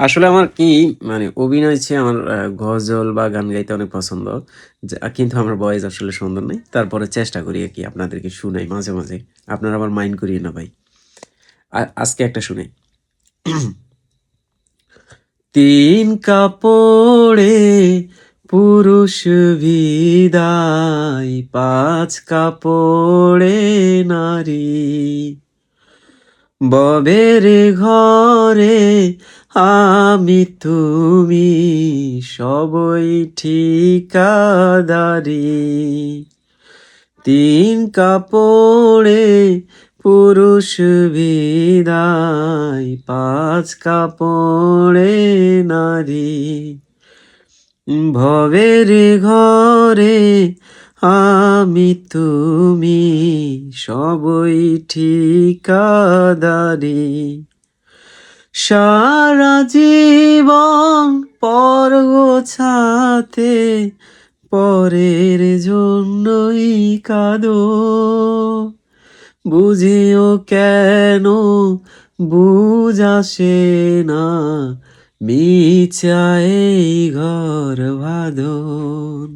আসলে আমার কি মানে অভিনয় চেয়ে আমার গজল বা গান গাইতে অনেক পছন্দ। কিন্তু আমার ভয়েস আসলে সুন্দর নাই। তারপরে চেষ্টা করি আরকি আপনাদেরকে শুনাই মাঝে, মাঝে। আপনারা আবার মাইন্ড করিয়েন না ভাই। আজকে একটা শুনাই। ৩ কাপড়ে পুরুষ বিদায়, ৫ কাপড়ে নারী। ববের ঘরে আমি তুমি সবই ঠিকাদারি। ৩ কাপড়ে পুরুষ বিদায়, ৫ কাপড়ে নারী। ভবের ঘরে আমি তুমি সবই ঠিকাদারি। সারা জীবন পর গোছাতে পরের জন্যই কাঁদো। বুঝিও কেন বুঝ আসে না, মিছাই ঘর বাঁধন।